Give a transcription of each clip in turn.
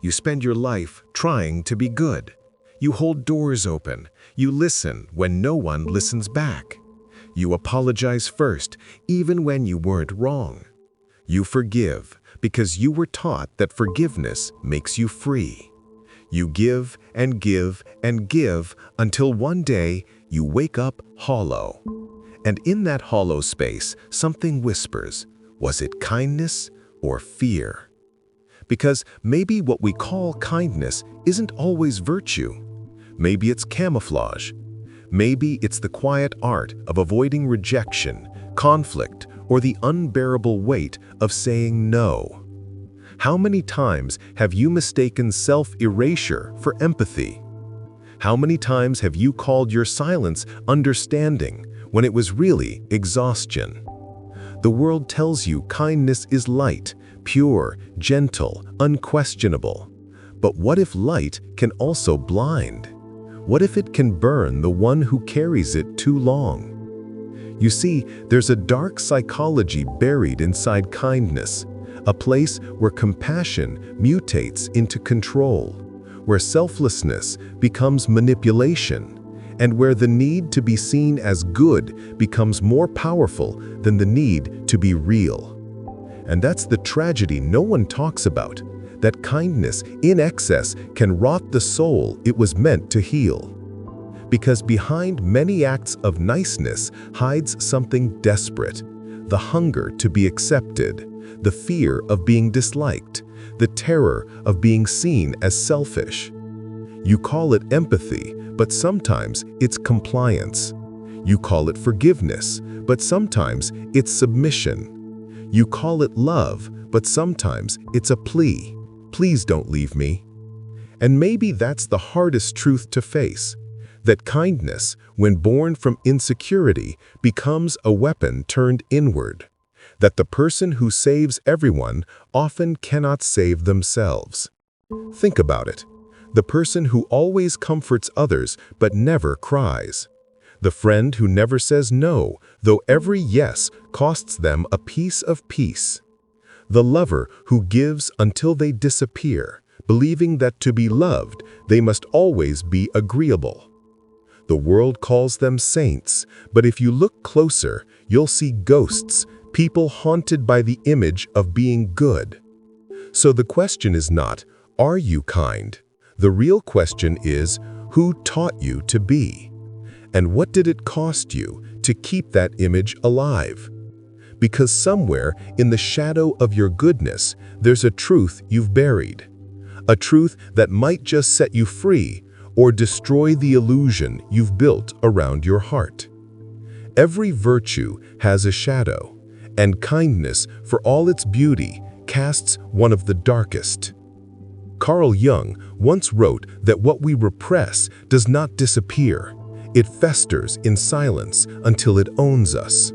You spend your life trying to be good. You hold doors open. You listen when no one listens back. You apologize first, even when you weren't wrong. You forgive because you were taught that forgiveness makes you free. You give and give and give until one day you wake up hollow. And in that hollow space, something whispers, was it kindness or fear? Because maybe what we call kindness isn't always virtue. Maybe it's camouflage. Maybe it's the quiet art of avoiding rejection, conflict, or the unbearable weight of saying no. How many times have you mistaken self-erasure for empathy? How many times have you called your silence understanding when it was really exhaustion? The world tells you kindness is light, pure, gentle, unquestionable. But what if light can also blind? What if it can burn the one who carries it too long? You see, there's a dark psychology buried inside kindness, a place where compassion mutates into control, where selflessness becomes manipulation, and where the need to be seen as good becomes more powerful than the need to be real. And that's the tragedy no one talks about, that kindness in excess can rot the soul it was meant to heal. Because behind many acts of niceness hides something desperate, the hunger to be accepted, the fear of being disliked, the terror of being seen as selfish. You call it empathy, but sometimes it's compliance. You call it forgiveness, but sometimes it's submission. You call it love, but sometimes it's a plea. Please don't leave me. And maybe that's the hardest truth to face, that kindness, when born from insecurity, becomes a weapon turned inward, that the person who saves everyone often cannot save themselves. Think about it. The person who always comforts others but never cries. The friend who never says no, though every yes costs them a piece of peace. The lover who gives until they disappear, believing that to be loved, they must always be agreeable. The world calls them saints, but if you look closer, you'll see ghosts, people haunted by the image of being good. So the question is not, are you kind? The real question is, who taught you to be? And what did it cost you to keep that image alive? Because somewhere in the shadow of your goodness, there's a truth you've buried. A truth that might just set you free or destroy the illusion you've built around your heart. Every virtue has a shadow, and kindness, for all its beauty, casts one of the darkest. Carl Jung once wrote that what we repress does not disappear. It festers in silence until it owns us.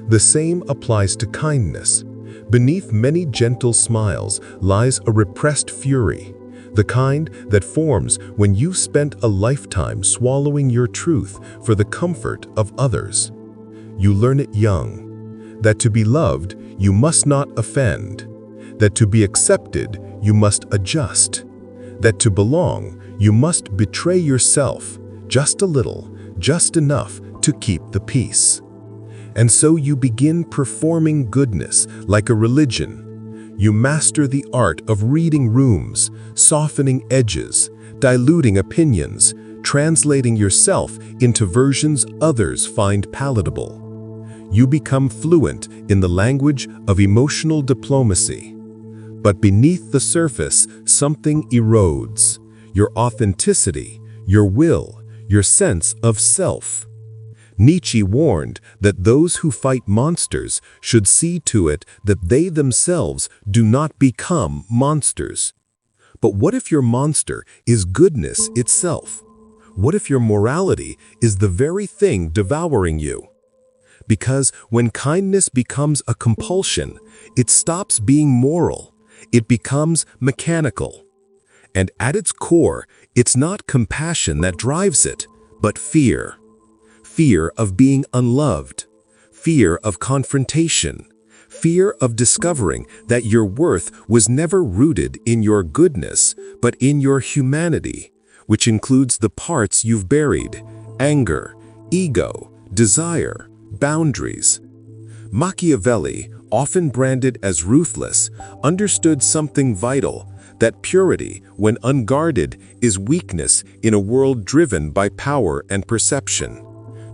The same applies to kindness. Beneath many gentle smiles lies a repressed fury, the kind that forms when you've spent a lifetime swallowing your truth for the comfort of others. You learn it young, that to be loved, you must not offend, that to be accepted, you must adjust, that to belong, you must betray yourself, just a little, just enough to keep the peace. And so you begin performing goodness like a religion. You master the art of reading rooms, softening edges, diluting opinions, translating yourself into versions others find palatable. You become fluent in the language of emotional diplomacy. But beneath the surface, something erodes. Your authenticity, your will, your sense of self. Nietzsche warned that those who fight monsters should see to it that they themselves do not become monsters. But what if your monster is goodness itself? What if your morality is the very thing devouring you? Because when kindness becomes a compulsion, it stops being moral. It becomes mechanical. And at its core, it's not compassion that drives it, but fear. Fear of being unloved, fear of confrontation, Fear of discovering that your worth was never rooted in your goodness, but in your humanity, which includes the parts you've buried: anger, ego, desire, boundaries. Machiavelli, often branded as ruthless, understood something vital: that purity, when unguarded, is weakness in a world driven by power and perception.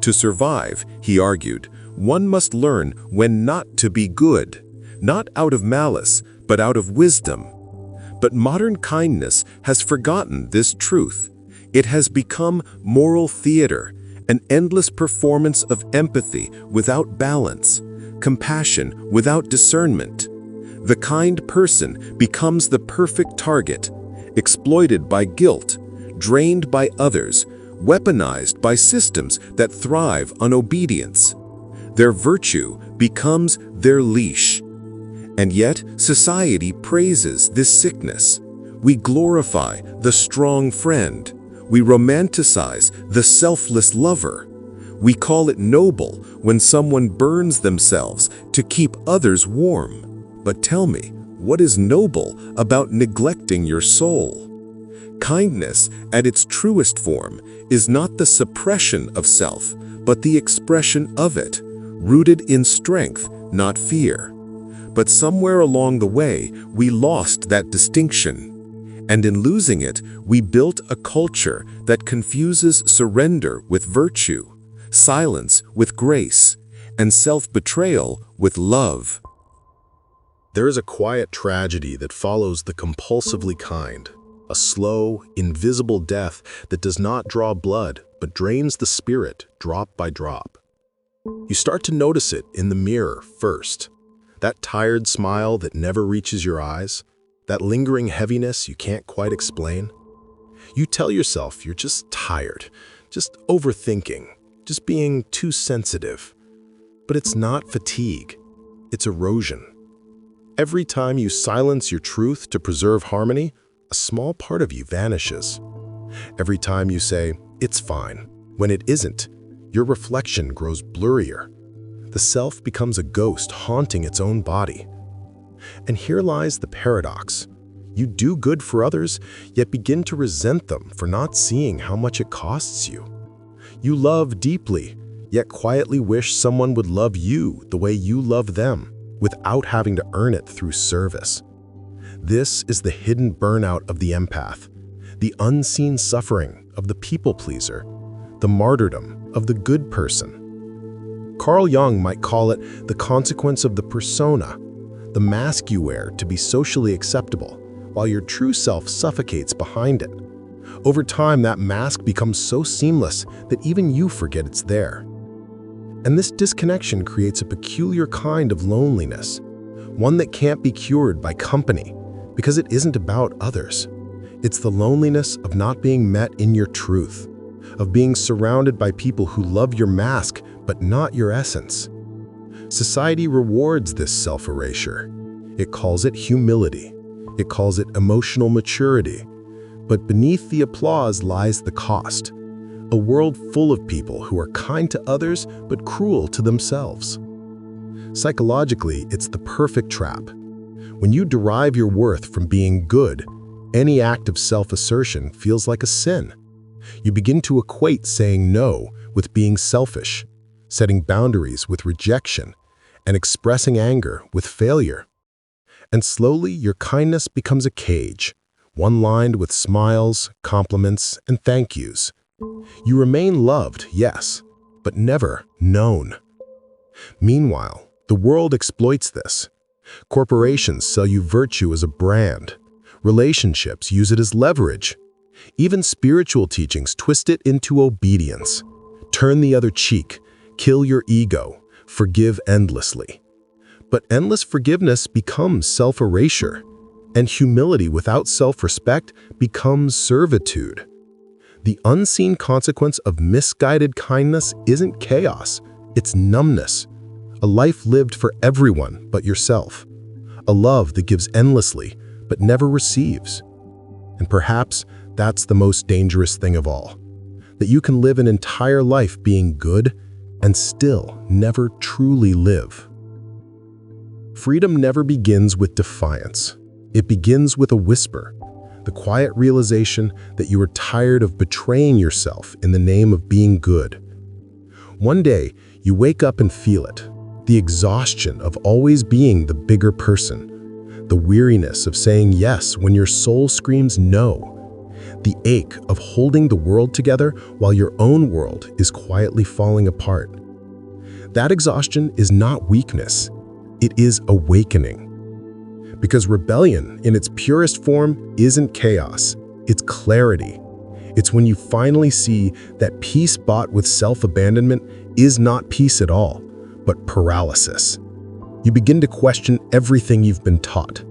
To survive, he argued, one must learn when not to be good, not out of malice, but out of wisdom. But modern kindness has forgotten this truth. It has become moral theater, an endless performance of empathy without balance, compassion without discernment. The kind person becomes the perfect target, exploited by guilt, drained by others, weaponized by systems that thrive on obedience. Their virtue becomes their leash. And yet, society praises this sickness. We glorify the strong friend. We romanticize the selfless lover. We call it noble when someone burns themselves to keep others warm. But tell me, what is noble about neglecting your soul? Kindness, at its truest form, is not the suppression of self, but the expression of it, rooted in strength, not fear. But somewhere along the way, we lost that distinction. And in losing it, we built a culture that confuses surrender with virtue, silence with grace, and self-betrayal with love. There is a quiet tragedy that follows the compulsively kind, a slow, invisible death that does not draw blood, but drains the spirit drop by drop. You start to notice it in the mirror first. That tired smile that never reaches your eyes, that lingering heaviness you can't quite explain. You tell yourself you're just tired, just overthinking, just being too sensitive. But it's not fatigue, it's erosion. Every time you silence your truth to preserve harmony, a small part of you vanishes. Every time you say, "It's fine," when it isn't, your reflection grows blurrier. The self becomes a ghost haunting its own body. And here lies the paradox. You do good for others, yet begin to resent them for not seeing how much it costs you. You love deeply, yet quietly wish someone would love you the way you love them, without having to earn it through service. This is the hidden burnout of the empath, the unseen suffering of the people pleaser, the martyrdom of the good person. Carl Jung might call it the consequence of the persona, the mask you wear to be socially acceptable, while your true self suffocates behind it. Over time, that mask becomes so seamless that even you forget it's there. And this disconnection creates a peculiar kind of loneliness, one that can't be cured by company, because it isn't about others. It's the loneliness of not being met in your truth, of being surrounded by people who love your mask but not your essence. Society rewards this self-erasure. It calls it humility. It calls it emotional maturity. But beneath the applause lies the cost. A world full of people who are kind to others but cruel to themselves. Psychologically, it's the perfect trap. When you derive your worth from being good, any act of self-assertion feels like a sin. You begin to equate saying no with being selfish, setting boundaries with rejection, and expressing anger with failure. And slowly, your kindness becomes a cage, one lined with smiles, compliments, and thank yous. You remain loved, yes, but never known. Meanwhile, the world exploits this. Corporations sell you virtue as a brand. Relationships use it as leverage. Even spiritual teachings twist it into obedience. Turn the other cheek, kill your ego, forgive endlessly. But endless forgiveness becomes self-erasure, and humility without self-respect becomes servitude. The unseen consequence of misguided kindness isn't chaos, it's numbness. A life lived for everyone but yourself. A love that gives endlessly but never receives. And perhaps that's the most dangerous thing of all, that you can live an entire life being good and still never truly live. Freedom never begins with defiance. It begins with a whisper, the quiet realization that you are tired of betraying yourself in the name of being good. One day, you wake up and feel it, the exhaustion of always being the bigger person, the weariness of saying yes when your soul screams no, the ache of holding the world together while your own world is quietly falling apart. That exhaustion is not weakness, it is awakening. Because rebellion, in its purest form, isn't chaos, it's clarity. It's when you finally see that peace bought with self-abandonment is not peace at all, but paralysis. You begin to question everything you've been taught.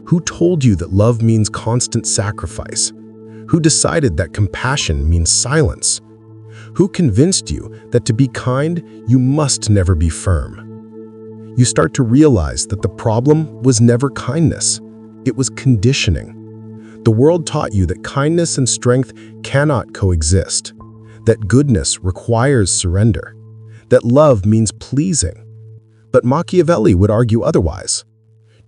Who told you that love means constant sacrifice? Who decided that compassion means silence? Who convinced you that to be kind, you must never be firm? You start to realize that the problem was never kindness. It was conditioning. The world taught you that kindness and strength cannot coexist, that goodness requires surrender, that love means pleasing. But Machiavelli would argue otherwise.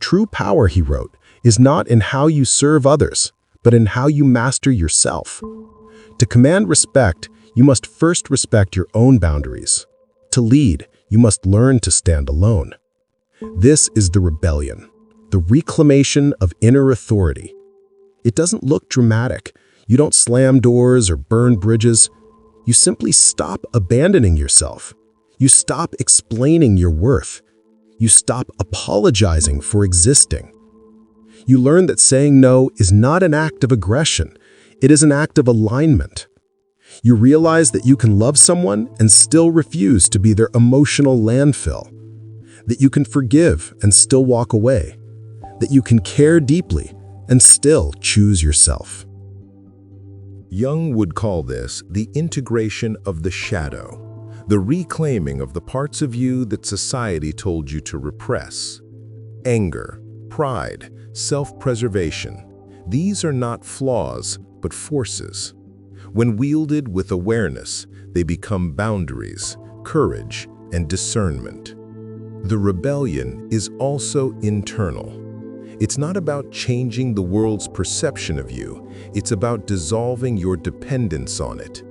True power, he wrote, is not in how you serve others, but in how you master yourself. To command respect, you must first respect your own boundaries. To lead, you must learn to stand alone. This is the rebellion, the reclamation of inner authority. It doesn't look dramatic. You don't slam doors or burn bridges. You simply stop abandoning yourself. You stop explaining your worth. You stop apologizing for existing. You learn that saying no is not an act of aggression. It is an act of alignment. You realize that you can love someone and still refuse to be their emotional landfill. That you can forgive and still walk away. That you can care deeply and still choose yourself. Jung would call this the integration of the shadow, the reclaiming of the parts of you that society told you to repress. Anger, pride, self-preservation, these are not flaws, but forces. When wielded with awareness, they become boundaries, courage, and discernment. The rebellion is also internal. It's not about changing the world's perception of you. It's about dissolving your dependence on it.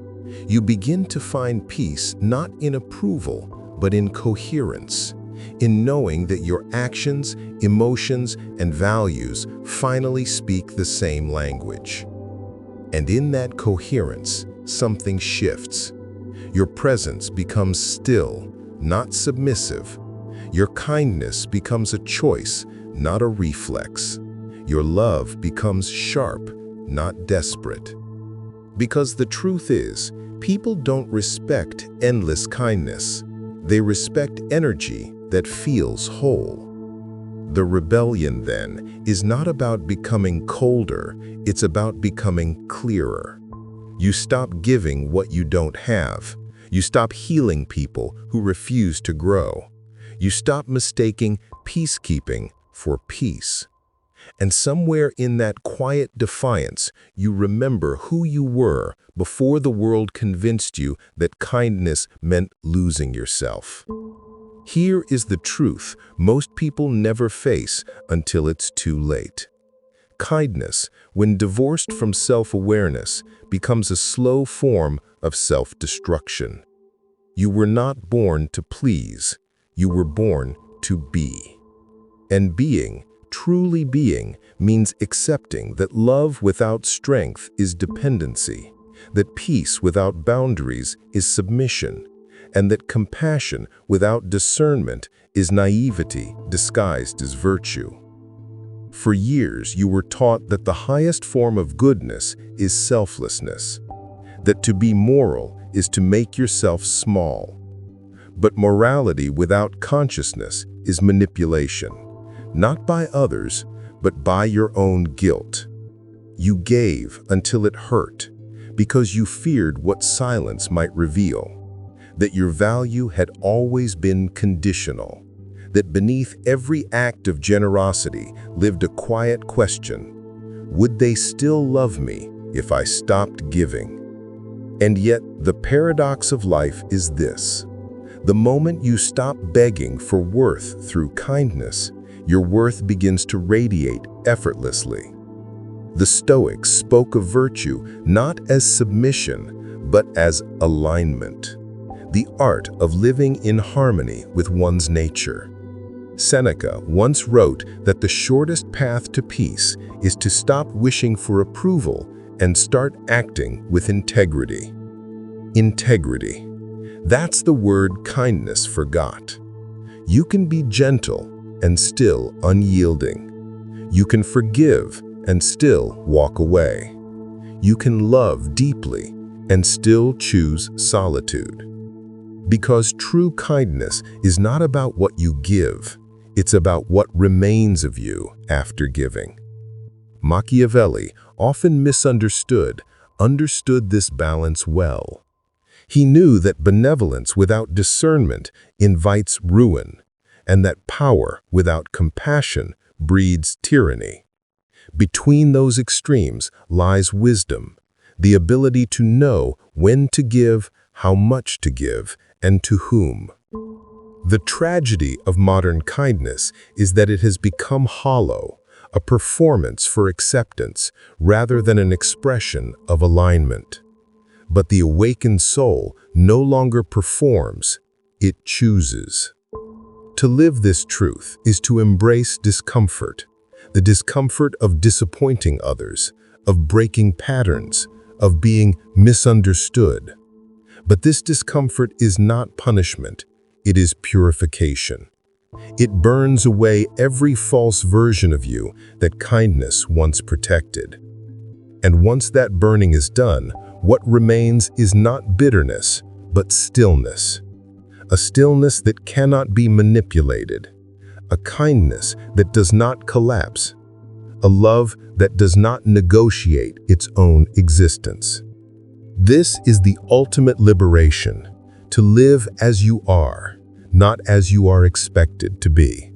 You begin to find peace not in approval, but in coherence, in knowing that your actions, emotions, and values finally speak the same language. And in that coherence, something shifts. Your presence becomes still, not submissive. Your kindness becomes a choice, not a reflex. Your love becomes sharp, not desperate. Because the truth is, people don't respect endless kindness. They respect energy that feels whole. The rebellion, then, is not about becoming colder, it's about becoming clearer. You stop giving what you don't have. You stop healing people who refuse to grow. You stop mistaking peacekeeping for peace. And somewhere in that quiet defiance, you remember who you were before the world convinced you that kindness meant losing yourself. Here is the truth most people never face until it's too late. Kindness, when divorced from self-awareness, becomes a slow form of self-destruction. You were not born to please. You were born to be. And being, truly being, means accepting that love without strength is dependency, that peace without boundaries is submission, and that compassion without discernment is naivety disguised as virtue. For years, you were taught that the highest form of goodness is selflessness, that to be moral is to make yourself small. But morality without consciousness is manipulation, not by others, but by your own guilt. You gave until it hurt, because you feared what silence might reveal, that your value had always been conditional, that beneath every act of generosity lived a quiet question: would they still love me if I stopped giving? And yet, the paradox of life is this: the moment you stop begging for worth through kindness, your worth begins to radiate effortlessly. The Stoics spoke of virtue not as submission, but as alignment, the art of living in harmony with one's nature. Seneca once wrote that the shortest path to peace is to stop wishing for approval and start acting with integrity. Integrity. That's the word kindness forgot. You can be gentle and still unyielding. You can forgive and still walk away. You can love deeply and still choose solitude. Because true kindness is not about what you give, it's about what remains of you after giving. Machiavelli, often misunderstood, understood this balance well. He knew that benevolence without discernment invites ruin, and that power without compassion breeds tyranny. Between those extremes lies wisdom, the ability to know when to give, how much to give, and to whom. The tragedy of modern kindness is that it has become hollow, a performance for acceptance rather than an expression of alignment. But the awakened soul no longer performs, it chooses. To live this truth is to embrace discomfort, the discomfort of disappointing others, of breaking patterns, of being misunderstood. But this discomfort is not punishment, it is purification. It burns away every false version of you that kindness once protected. And once that burning is done, what remains is not bitterness, but stillness. A stillness that cannot be manipulated. A kindness that does not collapse. A love that does not negotiate its own existence. This is the ultimate liberation, to live as you are, not as you are expected to be.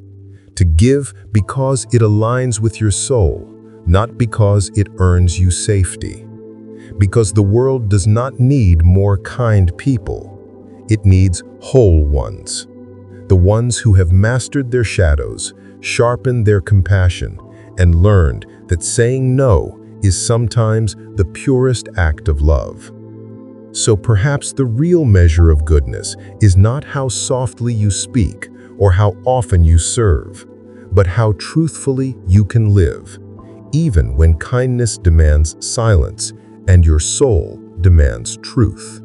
To give because it aligns with your soul, not because it earns you safety. Because the world does not need more kind people. It needs whole ones. The ones who have mastered their shadows, sharpened their compassion, and learned that saying no is sometimes the purest act of love. So perhaps the real measure of goodness is not how softly you speak or how often you serve, but how truthfully you can live, even when kindness demands silence and your soul demands truth.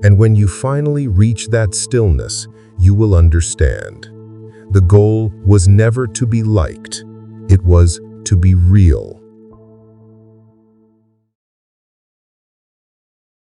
And when you finally reach that stillness, you will understand. The goal was never to be liked, it was to be real.